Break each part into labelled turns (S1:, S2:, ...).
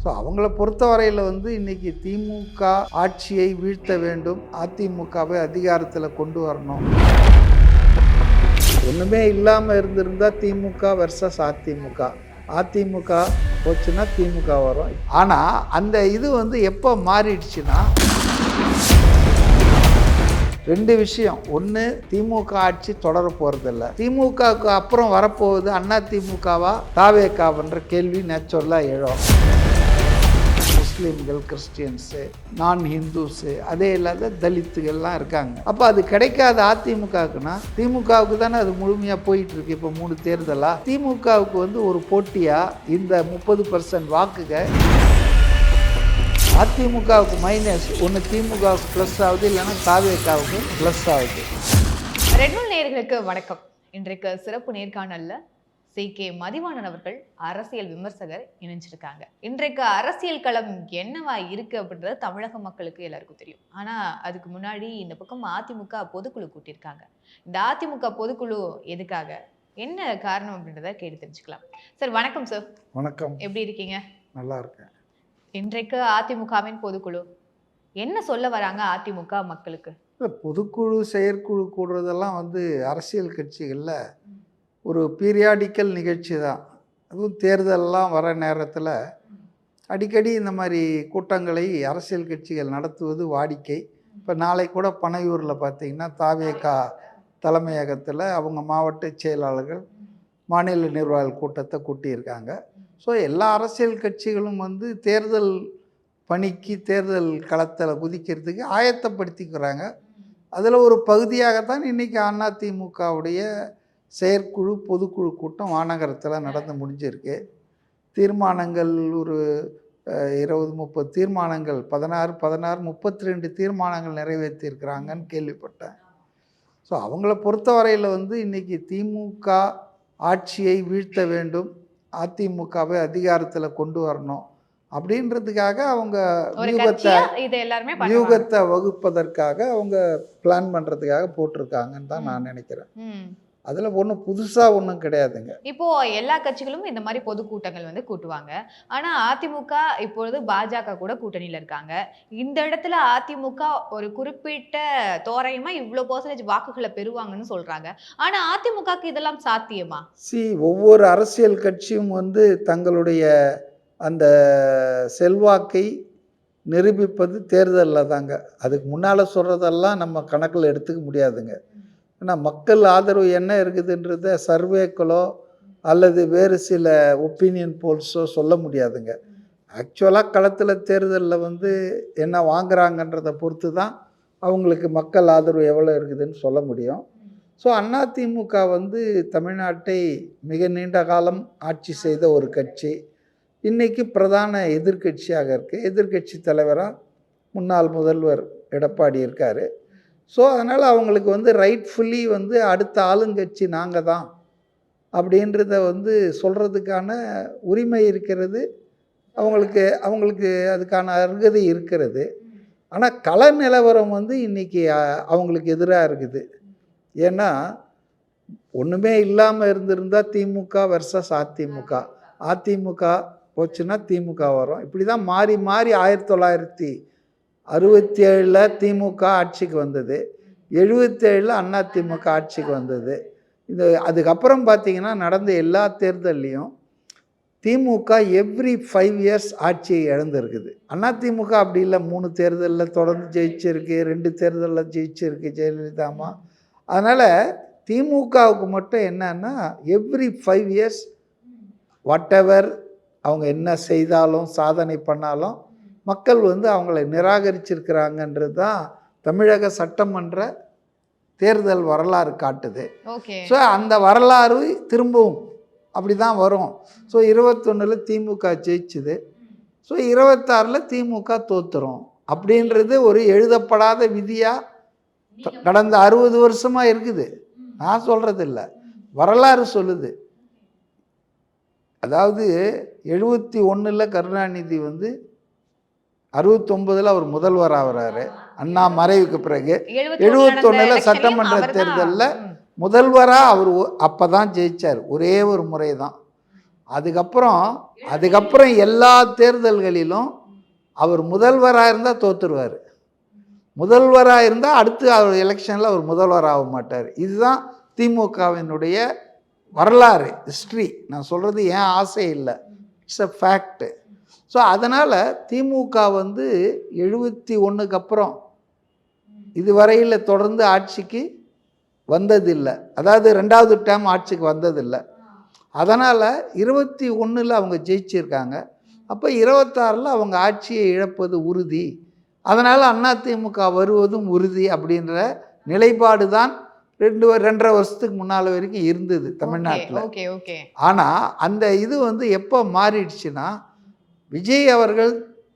S1: So அவங்கள பொறுத்தவரையில் இன்றைக்கி திமுக ஆட்சியை வீழ்த்த வேண்டும், அதிமுகவை அதிகாரத்தில் கொண்டு வரணும். ஒன்றுமே இல்லாமல் இருந்திருந்தால் திமுக வெர்சஸ் அதிமுக, அதிமுக போச்சுன்னா திமுக வரும். ஆனால் அந்த இது எப்போ மாறிடுச்சுன்னா, ரெண்டு விஷயம். ஒன்று, திமுக ஆட்சி தொடர போகிறதில்ல, திமுகவுக்கு அப்புறம் வரப்போகுது அண்ணா திமுகவா தாவேக்காவன்ற கேள்வி நேச்சுரலாக எழும். முஸ்லீம்கள், கிறிஸ்டியன்ஸு, நான் ஹிந்துஸு, அதே இல்லாத தலித்துகள்லாம் இருக்காங்க. அப்போ அது கிடைக்காத அதிமுகவுக்குன்னா, திமுகவுக்கு தானே அது முழுமையாக போயிட்டுருக்கு. இப்போ 3 தேர்தலாக திமுகவுக்கு ஒரு போட்டியாக இந்த 30% வாக்குக அதிமுகவுக்கு மைனஸ், ஒன்று திமுகவுக்கு ப்ளஸ் ஆகுது, இல்லைன்னா தாவேக்காவுக்கு ப்ளஸ் ஆகுது.
S2: ரெட் நியூஸ் நேயர்களுக்கு வணக்கம். இன்றைக்கு சிறப்பு நேர்காணல்ல CK மதிவாணன் அவர்கள் அரசியல் விமர்சகர் இணைஞ்சிருக்காங்க. இன்றைக்கு அரசியல் களம் என்னவா இருக்கு அப்படின்றது தமிழக மக்களுக்கு எல்லாருக்கும் தெரியும். ஆனா அதுக்கு முன்னாடி இந்த பக்கம் அதிமுக பொதுக்குழு கூட்டியிருக்காங்க. இந்த அதிமுக பொதுக்குழு எதுக்காக, என்ன காரணம் அப்படின்றத கேட்டு தெரிஞ்சுக்கலாம். சார் வணக்கம். சார்
S1: வணக்கம்.
S2: எப்படி இருக்கீங்க?
S1: நல்லா இருக்கேன்.
S2: இன்றைக்கு அதிமுகவின் பொதுக்குழு என்ன சொல்ல வராங்க அதிமுக மக்களுக்கு?
S1: பொதுக்குழு செயற்குழு கூடுறதெல்லாம் அரசியல் கட்சிகளில் ஒரு பீரியாடிக்கல் நிகழ்ச்சி தான். அதுவும் தேர்தலெலாம் வர நேரத்தில் அடிக்கடி இந்த மாதிரி கூட்டங்களை அரசியல் கட்சிகள் நடத்துவது வாடிக்கை. இப்போ நாளை கூட பனையூரில் பார்த்திங்கன்னா தாவேகா தலைமையகத்தில் அவங்க மாவட்ட செயலாளர்கள் மாநில நிர்வாக கூட்டத்தை கூட்டியிருக்காங்க. ஸோ எல்லா அரசியல் கட்சிகளும் தேர்தல் பணிக்கு, தேர்தல் களத்தில் குதிக்கிறதுக்கு ஆயத்தப்படுத்திக்கிறாங்க. அதில் ஒரு பகுதியாகத்தான் இன்றைக்கி அதிமுகவுடைய செயற்குழு பொதுக்குழு கூட்டம் மாநகரத்தில் நடந்து முடிஞ்சிருக்கு. தீர்மானங்கள் ஒரு 20-30 தீர்மானங்கள், 16 32 தீர்மானங்கள் நிறைவேற்றியிருக்கிறாங்கன்னு கேள்விப்பட்டேன். ஸோ அவங்கள பொறுத்தவரையில் இன்றைக்கி திமுக ஆட்சியை வீழ்த்த வேண்டும், அதிமுகவை அதிகாரத்தில் கொண்டு வரணும் அப்படின்றதுக்காக அவங்க வியூகத்தை வகுப்பதற்காக அவங்க பிளான் பண்ணுறதுக்காக போட்டிருக்காங்கன்னு தான் நான் நினைக்கிறேன். அதில் ஒன்றும் புதுசாக ஒன்றும் கிடையாதுங்க.
S2: இப்போ எல்லா கட்சிகளும் இந்த மாதிரி பொதுக்கூட்டங்கள் கூட்டுவாங்க. ஆனால் அதிமுக இப்பொழுது பாஜக கூட கூட்டணியில் இருக்காங்க. இந்த இடத்துல அதிமுக ஒரு குறிப்பிட்ட தோராயமாக இவ்வளோ % வாக்குகளை பெறுவாங்கன்னு சொல்கிறாங்க. ஆனால் அதிமுகக்கு இதெல்லாம் சாத்தியமா?
S1: ஒவ்வொரு அரசியல் கட்சியும் தங்களுடைய அந்த செல்வாக்கை நிரூபிப்பது தேர்தலில் தாங்க. அதுக்கு முன்னால் சொல்கிறதெல்லாம் நம்ம கணக்கில் எடுத்துக்க முடியாதுங்க. ஏன்னா மக்கள் ஆதரவு என்ன இருக்குதுன்றத சர்வேக்களோ அல்லது வேறு சில ஒப்பீனியன் போல்ஸோ சொல்ல முடியாதுங்க. ஆக்சுவலாக களத்தில் தேர்தலில் என்ன வாங்குறாங்கன்றதை பொறுத்து தான் அவங்களுக்கு மக்கள் ஆதரவு எவ்வளோ இருக்குதுன்னு சொல்ல முடியும். ஸோ அதிமுக தமிழ்நாட்டை மிக நீண்ட காலம் ஆட்சி செய்த ஒரு கட்சி. இன்றைக்கி பிரதான எதிர்கட்சியாக இருக்குது. எதிர்கட்சி தலைவராக முன்னாள் முதல்வர் எடப்பாடி இருக்கார். ஸோ அதனால் அவங்களுக்கு ரைட்ஃபுல்லி அடுத்த ஆளுங்கட்சி நாங்கள் தான் அப்படின்றத சொல்கிறதுக்கான உரிமை இருக்கிறது. அவங்களுக்கு அதுக்கான அருகதை இருக்கிறது. ஆனால் கள நிலவரம் இன்றைக்கி அவங்களுக்கு எதிராக இருக்குது. ஏன்னா ஒன்றுமே இல்லாமல் இருந்திருந்தால் திமுக வெர்சஸ் அதிமுக, அதிமுக போச்சுன்னா திமுக வரும். இப்படி தான் மாறி மாறி 1967 திமுக ஆட்சிக்கு வந்தது, 77 அதிமுக ஆட்சிக்கு வந்தது. அதுக்கப்புறம் பார்த்திங்கன்னா நடந்த எல்லா தேர்தல்லையும் திமுக எவ்ரி 5 years ஆட்சியை இழந்திருக்குது. அதிமுக அப்படி இல்லை, 3 தேர்தலில் தொடர்ந்து ஜெயிச்சிருக்கு, 2 தேர்தலில் ஜெயிச்சிருக்கு ஜெயலலிதாமா. அதனால் திமுகவுக்கு மட்டும் என்னன்னா எவ்ரி 5 years வாட் எவர் அவங்க என்ன செய்தாலும் சாதனை பண்ணாலும் மக்கள் அவங்கள நிராகரிச்சிருக்கிறாங்கன்றது தான் தமிழக சட்டமன்ற தேர்தல் வரலாறு காட்டுது. ஸோ அந்த வரலாறு திரும்பவும் அப்படி தான் வரும். ஸோ 21 திமுக ஜெயிச்சுது, ஸோ 26 திமுக தோற்றுரும் அப்படின்றது ஒரு எழுதப்படாத விதியாக கடந்த 60 வருஷமாக இருக்குது. நான் சொல்கிறது இல்லை, வரலாறு சொல்லுது. அதாவது 71 கருணாநிதி 69 அவர் முதல்வர் ஆகிறாரு. அண்ணா மறைவுக்கு பிறகு 71 சட்டமன்ற தேர்தலில் முதல்வராக அவர் அப்போ தான் ஜெயித்தார், ஒரே ஒரு முறை தான். அதுக்கப்புறம் எல்லா தேர்தல்களிலும் அவர் முதல்வராக இருந்தால் தோற்றுருவார். முதல்வராக இருந்தால் அடுத்து அவர் எலெக்ஷனில் அவர் முதல்வர் ஆக மாட்டார். இதுதான் திமுகவினுடைய வரலாறு, ஹிஸ்ட்ரி. நான் சொல்கிறது ஏன் ஆசை இல்லை, இட்ஸ் அ ஃபேக்ட். ஸோ அதனால் திமுக 71க்கு அப்புறம் இதுவரையில் தொடர்ந்து ஆட்சிக்கு வந்ததில்லை. அதாவது 2வது டேர்ம் ஆட்சிக்கு வந்ததில்லை. அதனால் 21ல் அவங்க ஜெயிச்சிருக்காங்க. அப்போ 26ல் அவங்க ஆட்சியை இழப்பது உறுதி. அதனால் அதிமுக வருவதும் உறுதி அப்படின்ற நிலைப்பாடு தான் 2.5 வருஷத்துக்கு முன்னால் வரைக்கும் இருந்தது தமிழ்நாட்டில். ஆனால் அந்த இது எப்போ மாறிடுச்சுன்னா, விஜய் அவர்கள்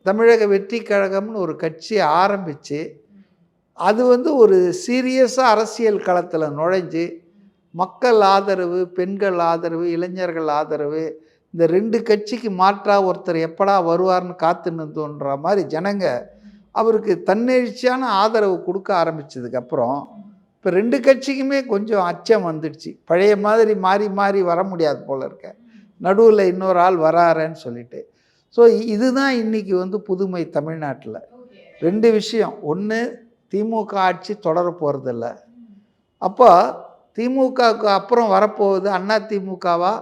S1: தமிழக வெற்றி கழகம்னு ஒரு கட்சியை ஆரம்பித்து அது ஒரு சீரியஸாக அரசியல் களத்தில் நுழைஞ்சு மக்கள் ஆதரவு, பெண்கள் ஆதரவு, இளைஞர்கள் ஆதரவு, இந்த 2 கட்சிக்கு மாற்றாக ஒருத்தர் எப்படா வருவார்னு காத்துன்னுன்ற மாதிரி ஜனங்க அவருக்கு தன்னெழுச்சியான ஆதரவு கொடுக்க ஆரம்பித்ததுக்கப்புறம் இப்போ 2 கட்சிக்குமே கொஞ்சம் அச்சம் வந்துடுச்சு. பழைய மாதிரி மாறி மாறி வர முடியாது போல இருக்க, நடுவில் இன்னொரு ஆள் வராறேன்னு சொல்லிட்டு. ஸோ இதுதான் இன்றைக்கி புதுமை தமிழ்நாட்டில். 2 விஷயம். ஒன்று, திமுக ஆட்சி தொடர போகிறதில்ல. அப்போ திமுகவுக்கு அப்புறம் வரப்போகுது அதிமுகவா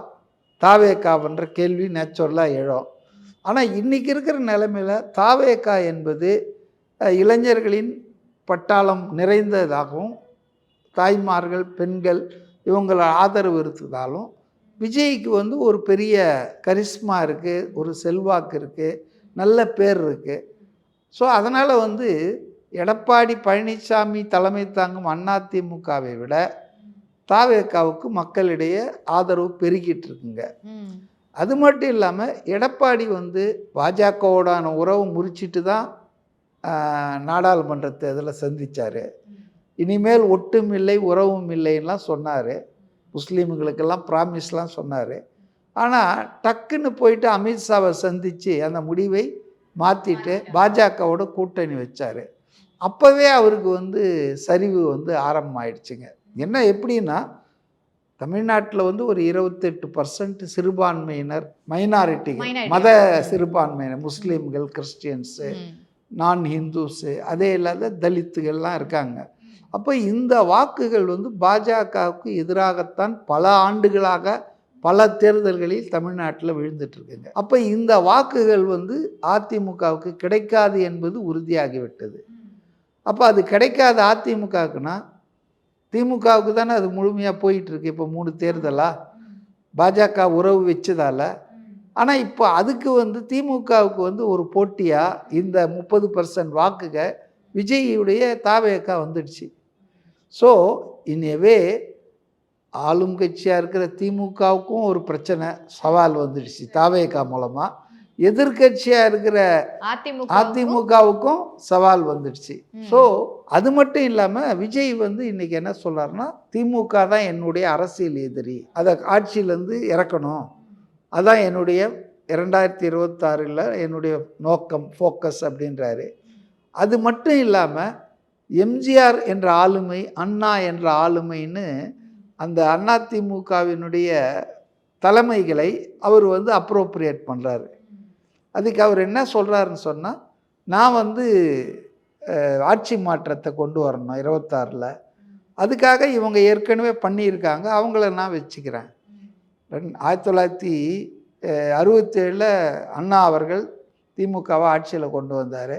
S1: தாவேகாவன்ற கேள்வி நேச்சுரலாக எழும். ஆனால் இன்றைக்கி இருக்கிற நிலைமையில் தாவேகா என்பது இளைஞர்களின் பட்டாளம் நிறைந்ததாகவும் தாய்மார்கள், பெண்கள் இவங்கள ஆதரவு இருந்ததாலும் விஜய்க்கு ஒரு பெரிய கரிஸ்மா இருக்குது, ஒரு செல்வாக்கு இருக்குது, நல்ல பேர் இருக்குது. ஸோ அதனால் எடப்பாடி பழனிசாமி தலைமை தாங்கும் அதிமுகவை விட தாவேகாவுக்கு மக்களிடையே ஆதரவு பெருகிட்டு இருக்குங்க. அது மட்டும் இல்லாமல் எடப்பாடி பாஜகவோடான உறவு முறிச்சிட்டு தான் நாடாளுமன்ற தேர்தலில் சந்தித்தார். இனிமேல் ஒட்டும் இல்லை உறவும் இல்லைன்னெலாம் சொன்னார். முஸ்லீம்களுக்கெல்லாம் ப்ராமிஸ்லாம் சொன்னார். ஆனால் டக்குன்னு போயிட்டு அமித்ஷாவை சந்தித்து அந்த முடிவை மாற்றிட்டு பாஜகவோட கூட்டணி வச்சார். அப்போவே அவருக்கு சரிவு ஆரம்பமாயிடுச்சுங்க. என்ன எப்படின்னா, தமிழ்நாட்டில் ஒரு 28% சிறுபான்மையினர், மைனாரிட்டிகள், மத சிறுபான்மையினர், முஸ்லீம்கள், கிறிஸ்டியன்ஸு, நான் ஹிந்துஸு, அதே இல்லாத தலித்துகள்லாம் இருக்காங்க. அப்போ இந்த வாக்குகள் பாஜகவுக்கு எதிராகத்தான் பல ஆண்டுகளாக பல தேர்தல்களில் தமிழ்நாட்டில் விழுந்துட்டுருக்குங்க. அப்போ இந்த வாக்குகள் அதிமுகவுக்கு கிடைக்காது என்பது உறுதியாகிவிட்டது. அப்போ அது கிடைக்காத அதிமுகவுக்குன்னா திமுகவுக்கு தானே அது முழுமையாக போயிட்டுருக்கு. இப்போ 3 தேர்தலாக பாஜக உறவு வச்சதால். ஆனால் இப்போ அதுக்கு திமுகவுக்கு ஒரு போட்டியாக இந்த 30% வாக்குக விஜயுடைய தாவேகா வந்துடுச்சு. ஸோ இன் எ வே ஆளும் கட்சியாக இருக்கிற திமுகவுக்கும் ஒரு பிரச்சனை, சவால் வந்துடுச்சு தாவேகா மூலமாக. எதிர்கட்சியாக இருக்கிற அதிமுகவுக்கும் சவால் வந்துடுச்சு. ஸோ அது மட்டும் இல்லாமல் விஜய் இன்றைக்கி என்ன சொல்கிறாருன்னா, திமுக தான் என்னுடைய அரசியல் எதிரி, அதை ஆட்சியிலேருந்து இறக்கணும், அதான் என்னுடைய 2026 என்னுடைய நோக்கம், ஃபோக்கஸ் அப்படின்றாரு. அது மட்டும் இல்லாமல் எம்ஜிஆர் என்ற ஆளுமை, அண்ணா என்ற ஆளுமைன்னு அந்த அதிமுகவினுடைய தலைமைகளை அவர் அப்ரோப்ரியேட் பண்ணுறாரு. அதுக்கு அவர் என்ன சொல்கிறாருன்னு சொன்னால், நான் ஆட்சி மாற்றத்தை கொண்டு வரணும் 26ல், அதுக்காக இவங்க ஏற்கனவே பண்ணியிருக்காங்க, அவங்கள நான் வச்சுக்கிறேன். 1967 அண்ணா அவர்கள் திமுகவை ஆட்சியில் கொண்டு வந்தார்,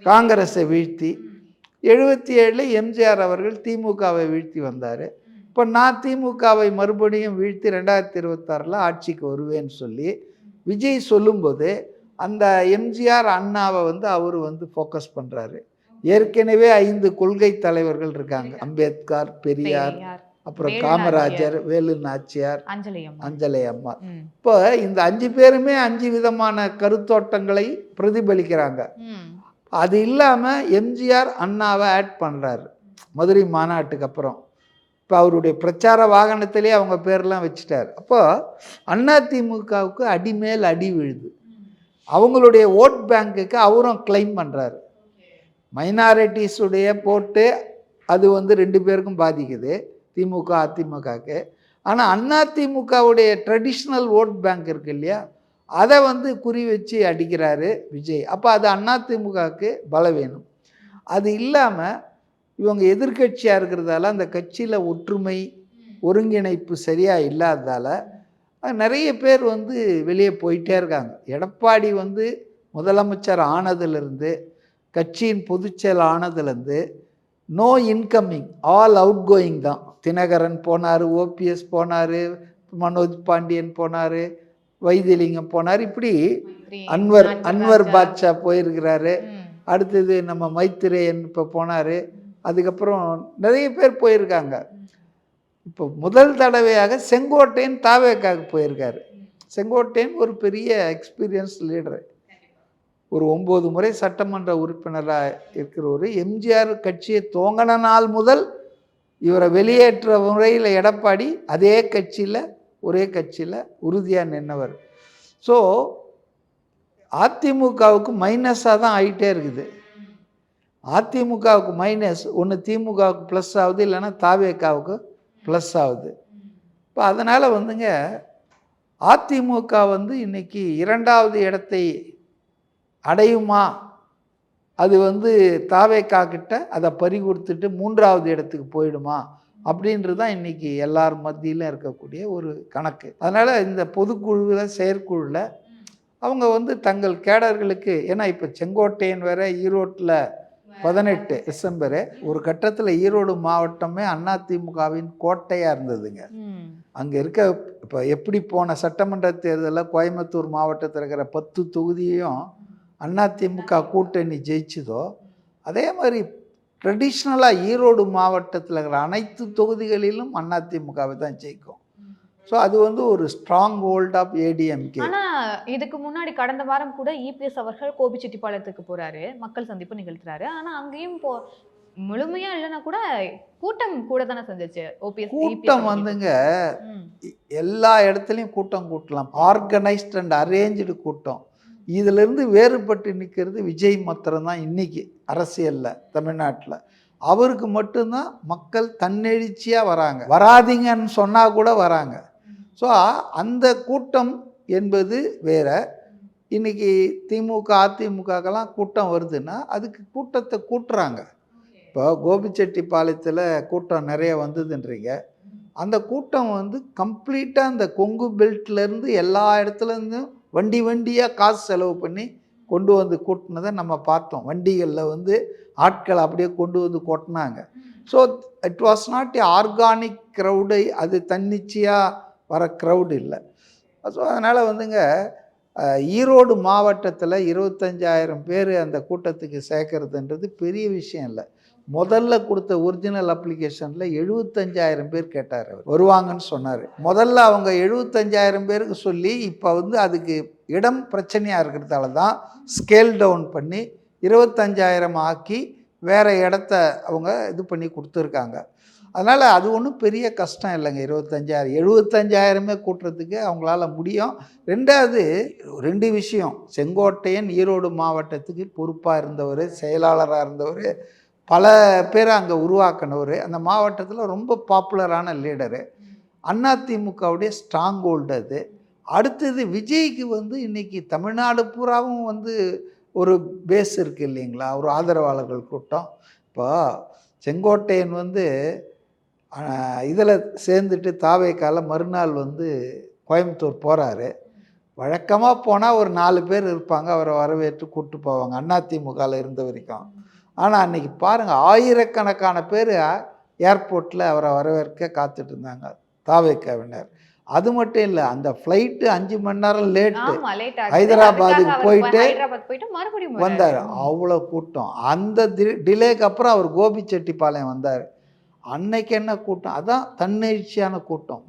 S1: காங்கிரஸை வீழ்த்தி. 77 எம்ஜிஆர் அவர்கள் திமுகவை வீழ்த்தி வந்தார். இப்போ நான் திமுகவை மறுபடியும் வீழ்த்தி 2026 ஆட்சிக்கு வருவேன்னு சொல்லி விஜய் சொல்லும்போது அந்த எம்ஜிஆர் அண்ணாவை அவர் ஃபோக்கஸ் பண்ணுறாரு. ஏற்கனவே 5 கொள்கை தலைவர்கள் இருக்காங்க, அம்பேத்கர், பெரியார், அப்புறம் காமராஜர், வேலு நாச்சியார், அஞ்சலை அம்மா. இப்போ இந்த 5 பேருமே 5 விதமான கருத்தோட்டங்களை பிரதிபலிக்கிறாங்க. அது இல்லாமல் எம்ஜிஆர் அண்ணாவை ஆட் பண்ணுறாரு மதுரை மாநாட்டுக்கு அப்புறம். இப்போ அவருடைய பிரச்சார வாகனத்திலே அவங்க பேரெலாம் வச்சுட்டார். அப்போ அதிமுகவுக்கு அடிமேல் அடி விழுது. அவங்களுடைய ஓட் பேங்க்குக்கு அவரும் கிளைம் பண்ணுறாரு. மைனாரிட்டிஸுடைய போட்டு அது 2 பேருக்கும் பாதிக்குது, திமுக அதிமுகவுக்கு. ஆனால் அதிமுகவுடைய ட்ரெடிஷ்னல் ஓட் பேங்க் இருக்கு இல்லையா, அதை வந்து குறி வச்சு அடிக்கிறாரு விஜய். அப்போ அது அதிமுகவுக்கு பலவீனம். அது இல்லாமல் இவங்க எதிர்க்கட்சியாக இருக்கிறதால அந்த கட்சியில் ஒற்றுமை ஒருங்கிணைப்பு சரியாக இல்லாததால் நிறைய பேர் வந்து வெளியே போயிட்டே இருக்காங்க. எடப்பாடி வந்து முதலமைச்சர் ஆனதுலேருந்து, கட்சியின் பொதுச்செயல் ஆனதுலேருந்து no incoming, all outgoing தான். தினகரன் போனார், ஓபிஎஸ் போனார், மனோஜ் பாண்டியன் போனார், வைத்திலிங்கம் போனார், இப்படி அன்வர் பாட்ஷா போயிருக்கிறாரு. அடுத்தது நம்ம மைத்திரேயன் இப்போ போனார். அதுக்கப்புறம் நிறைய பேர் போயிருக்காங்க. இப்போ முதல் தடவையாக செங்கோட்டையன் தாவேக்காவுக்கு போயிருக்காரு. செங்கோட்டையன் ஒரு பெரிய எக்ஸ்பீரியன்ஸ் லீடரு, ஒரு 9 முறை சட்டமன்ற உறுப்பினராக இருக்கிறவர். எம்ஜிஆர் கட்சியை துவங்கின நாள் முதல் இவரை வெளியேற்ற முறையில் எடப்பாடி அதே கட்சியில் ஒரே கட்சியில் உறுதியாக நின்றவர். ஸோ அதிமுகவுக்கு மைனஸாக தான் ஆகிட்டே இருக்குது. அதிமுகவுக்கு மைனஸ் ஒன்று, திமுகவுக்கு ப்ளஸ் ஆகுது, இல்லைன்னா தாவேக்காவுக்கு ப்ளஸ் ஆகுது. இப்போ அதனால் வந்துங்க அதிமுக வந்து இன்றைக்கி 2வது இடத்தை அடையுமா, அது வந்து தாவேக்கா கிட்ட அதை பறி கொடுத்துட்டு 3வது இடத்துக்கு போயிடுமா அப்படின்றது தான் இன்றைக்கி எல்லார் மத்தியிலும் இருக்கக்கூடிய ஒரு கணக்கு. அதனால் இந்த பொதுக்குழுவில் செயற்குழுவில் அவங்க வந்து தங்கள் கேடர்களுக்கு, ஏன்னா இப்போ செங்கோட்டையன் வேற ஈரோட்டில் 18 டிசம்பரு ஒரு கட்டத்தில் ஈரோடு மாவட்டமே அதிமுகவின் கோட்டையாக இருந்ததுங்க. அங்கே இருக்க இப்போ எப்படி போன சட்டமன்ற தேர்தலில் கோயம்புத்தூர் மாவட்டத்தில் இருக்கிற 10 தொகுதியையும் அதிமுக கூட்டணி ஜெயிச்சதோ, அதே மாதிரி ட்ரெடிஷ்னலாக ஈரோடு மாவட்டத்தில் இருக்கிற அனைத்து தொகுதிகளிலும் அதிமுகவை தான் ஜெயிக்கும். ஸோ அது வந்து ஒரு ஸ்ட்ராங் ஹோல்ட் ஆஃப் ஏடிஎம்கே.
S2: ஆனால் இதுக்கு முன்னாடி கடந்த வாரம் கூட இபிஎஸ் அவர்கள் கோபிச்செட்டிப்பாளையத்துக்கு போகிறாரு, மக்கள் சந்திப்பு நிகழ்த்துறாரு. ஆனால் அங்கேயும் முழுமையாக இல்லைன்னா கூட கூட்டம் கூட தானே செஞ்சிச்சு ஓபிஎஸ்.
S1: கூட்டம் வந்துங்க எல்லா இடத்துலையும் கூட்டம் கூட்டலாம், ஆர்கனைஸ்ட் அண்ட் அரேஞ்சு கூட்டம். இதிலிருந்து வேறுபட்டு நிற்கிறது விஜய் மாத்திரம்தான் இன்றைக்கி அரசியலில் தமிழ்நாட்டில். அவருக்கு மட்டும்தான் மக்கள் தன்னெழுச்சியாக வராங்க, வராதிங்கன்னு சொன்னால் கூட வராங்க. ஸோ அந்த கூட்டம் என்பது வேற. இன்றைக்கி திமுக அதிமுகக்கெல்லாம் கூட்டம் வருதுன்னா அதுக்கு கூட்டத்தை கூட்டுறாங்க. இப்போ கோபிச்செட்டிப்பாளையத்தில் கூட்டம் நிறைய வந்ததுன்றீங்க, அந்த கூட்டம் வந்து கம்ப்ளீட்டாக அந்த கொங்கு பெல்ட்லேருந்து எல்லா இடத்துலேருந்தும் வண்டி வண்டியாக காசு செலவு பண்ணி கொண்டு வந்து கூட்டினதை நம்ம பார்த்தோம். வண்டிகளில் வந்து ஆட்களை அப்படியே கொண்டு வந்து கொட்டினாங்க. So it was not a organic crowd, அது தன்னிச்சையாக வர க்ரௌடு இல்லை. ஸோ அதனால் வந்துங்க ஈரோடு மாவட்டத்தில் 25,000 பேர் அந்த கூட்டத்துக்கு சேர்க்கறதுன்றது பெரிய விஷயம் இல்லை. முதல்ல கொடுத்த ஒரிஜினல் அப்ளிகேஷனில் 75,000 பேர் கேட்டார், அவர் வருவாங்கன்னு சொன்னார். முதல்ல அவங்க 75,000 பேருக்கு சொல்லி இப்போ வந்து அதுக்கு இடம் பிரச்சனையாக இருக்கிறதால தான் ஸ்கேல் டவுன் பண்ணி 25,000 ஆக்கி வேறு இடத்த அவங்க இது பண்ணி கொடுத்துருக்காங்க. அதனால் அது ஒன்றும் பெரிய கஷ்டம் இல்லைங்க. 25,000 75,000 கூட்டுறதுக்கு அவங்களால முடியும். 2 விஷயம், செங்கோட்டையன் ஈரோடு மாவட்டத்துக்கு பொறுப்பாக இருந்தவர், செயலாளராக இருந்தவர், பல பேரை அங்கே உருவாக்கினவர், அந்த மாவட்டத்தில் ரொம்ப பாப்புலரான லீடரு, அதிமுகவுடைய ஸ்ட்ராங் ஹோல்டு அது. அடுத்தது விஜய்க்கு வந்து இன்றைக்கி தமிழ்நாடு பூராவும் வந்து ஒரு பேஸ் இருக்குது இல்லைங்களா, ஒரு ஆதரவாளர்கள் கூட்டம். இப்போ செங்கோட்டையன் வந்து இதில் சேர்ந்துட்டு தாவேக்கால மறுநாள் வந்து கோயம்புத்தூர் போகிறாரு. வழக்கமாக போனால் ஒரு 4 பேர் இருப்பாங்க, அவரை வரவேற்று கூப்பிட்டு போவாங்க அதிமுகவில் இருந்த வரைக்கும். ஆனால் அன்றைக்கி பாருங்கள், ஆயிரக்கணக்கான பேர் ஏர்போர்ட்டில் அவரை வரவேற்க காத்துட்டு இருந்தாங்க தாவேக்காவினர். அது மட்டும் இல்லை, அந்த ஃப்ளைட்டு 5 மணி நேரம் லேட்டு, ஹைதராபாத்துக்கு போயிட்டு வந்தார். அவ்வளோ கூட்டம். அந்த டிலேக்கு அப்புறம் அவர் கோபிச்செட்டிப்பாளையம் வந்தார். அன்னைக்கு என்ன கூட்டம், அதான் தன்னெழுச்சியான கூட்டம்.